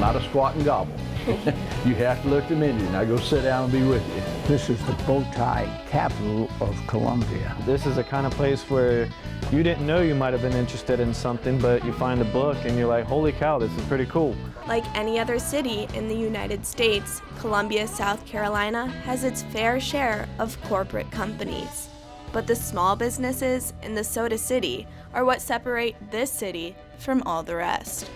not a squat and gobble. You have to look them into. Now go sit down and be with you. This is the bow tie capital of Columbia. This is the kind of place where you didn't know you might have been interested in something, but you find a book and you're like, holy cow, this is pretty cool. Like any other city in the United States, Columbia, South Carolina has its fair share of corporate companies. But the small businesses in the Soda City are what separate this city from all the rest.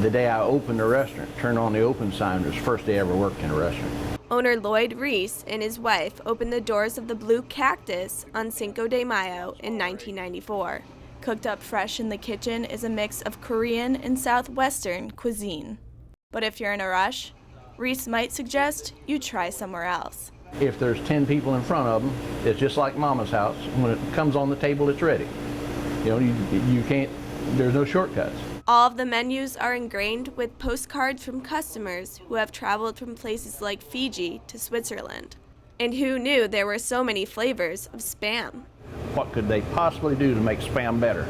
The day I opened the restaurant, turned on the open sign, it was the first day I ever worked in a restaurant. Owner Lloyd Reese and his wife opened the doors of the Blue Cactus on Cinco de Mayo in 1994. Cooked up fresh in the kitchen is a mix of Korean and Southwestern cuisine. But if you're in a rush, Reese might suggest you try somewhere else. If there's 10 people in front of them, it's just like Mama's house. When it comes on the table, it's ready. You know, you can't, there's no shortcuts. All of the menus are ingrained with postcards from customers who have traveled from places like Fiji to Switzerland. And who knew there were so many flavors of Spam? What could they possibly do to make Spam better?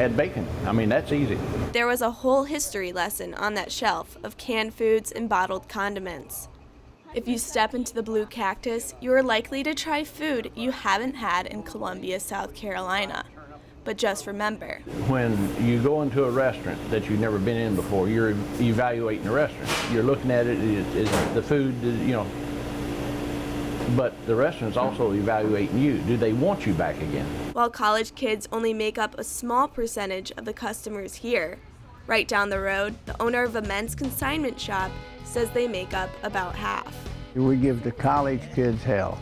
Add bacon. I mean, that's easy. There was a whole history lesson on that shelf of canned foods and bottled condiments. If you step into the Blue Cactus, you are likely to try food you haven't had in Columbia, South Carolina. But just remember, when you go into a restaurant that you've never been in before, you're evaluating the restaurant. You're looking at it, is the food, you know, but the restaurant's also evaluating you. Do they want you back again? While college kids only make up a small percentage of the customers here, right down the road, the owner of a men's consignment shop says they make up about half. We give the college kids hell.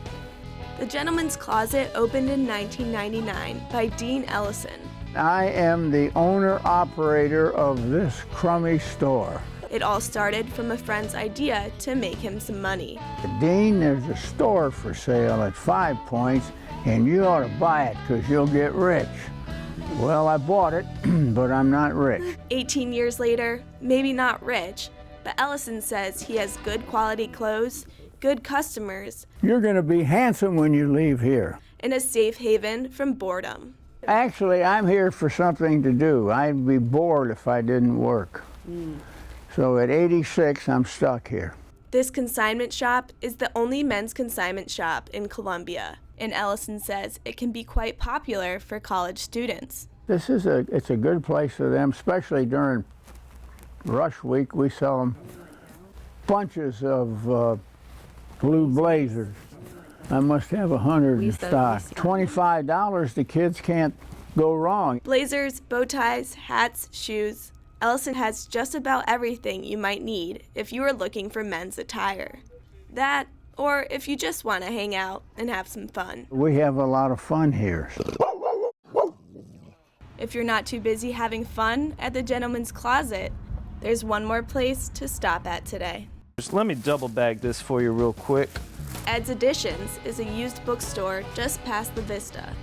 The Gentleman's Closet opened in 1999 by Dean Ellison. I am the owner-operator of this crummy store. It all started from a friend's idea to make him some money. Dean, there's a store for sale at 5 Points, and you ought to buy it because you'll get rich. Well, I bought it, but I'm not rich. 18 years later, maybe not rich, but Ellison says he has good quality clothes, good customers. You're going to be handsome when you leave here. And a safe haven from boredom. Actually, I'm here for something to do. I'd be bored if I didn't work. So at 86, I'm stuck here. This consignment shop is the only men's consignment shop in Columbia, and Ellison says it can be quite popular for college students. It's a good place for them, especially during rush week. We sell them bunches of blue blazers. I must have 100 in stock. $25, the kids can't go wrong. Blazers, bow ties, hats, shoes. Ellison has just about everything you might need if you are looking for men's attire. That, or if you just want to hang out and have some fun. We have a lot of fun here. If you're not too busy having fun at the Gentleman's Closet, there's one more place to stop at today. Just let me double bag this for you real quick. Ed's Editions is a used bookstore just past the Vista,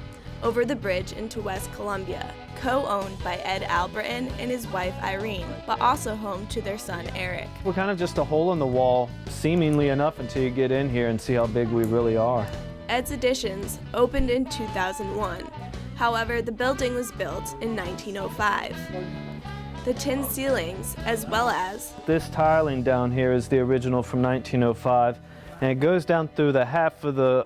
over the bridge into West Columbia, co-owned by Ed Albritton and his wife Irene, but also home to their son Eric. We're kind of just a hole in the wall, seemingly enough until you get in here and see how big we really are. Ed's Editions opened in 2001. However, the building was built in 1905. The tin ceilings, as well as this tiling down here is the original from 1905, and it goes down through the half of the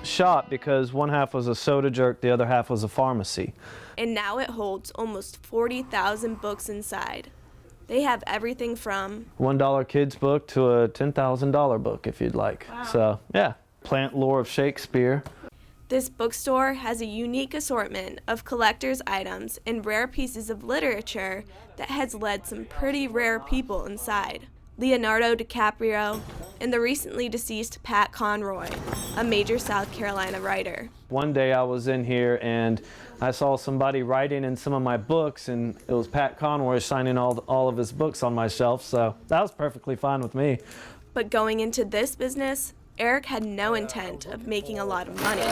shop because one half was a soda jerk, the other half was a pharmacy. And now it holds almost 40,000 books inside. They have everything from $1 kids book to a $10,000 book if you'd like. Wow. So yeah, plant lore of Shakespeare. This bookstore has a unique assortment of collector's items and rare pieces of literature that has led some pretty rare people inside. Leonardo DiCaprio and the recently deceased Pat Conroy, a major South Carolina writer. One day I was in here and I saw somebody writing in some of my books, and it was Pat Conroy signing all of his books on my shelf, so that was perfectly fine with me. But going into this business, Eric had no intent of making a lot of money,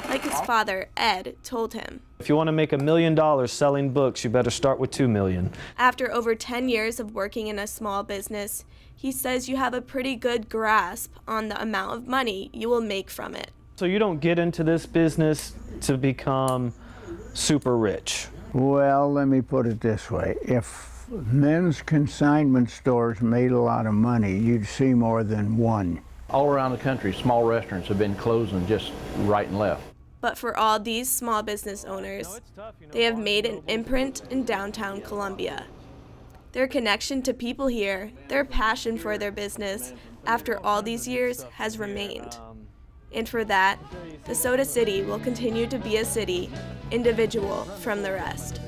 like his father, Ed, told him. If you want to make $1 million selling books, you better start with $2 million. After over 10 years of working in a small business, he says you have a pretty good grasp on the amount of money you will make from it. So you don't get into this business to become super rich. Well, let me put it this way. If men's consignment stores made a lot of money, you'd see more than one. All around the country, small restaurants have been closing just right and left. But for all these small business owners, they have made an imprint in downtown Columbia. Their connection to people here, their passion for their business, after all these years, has remained. And for that, DeSoto City will continue to be a city individual from the rest.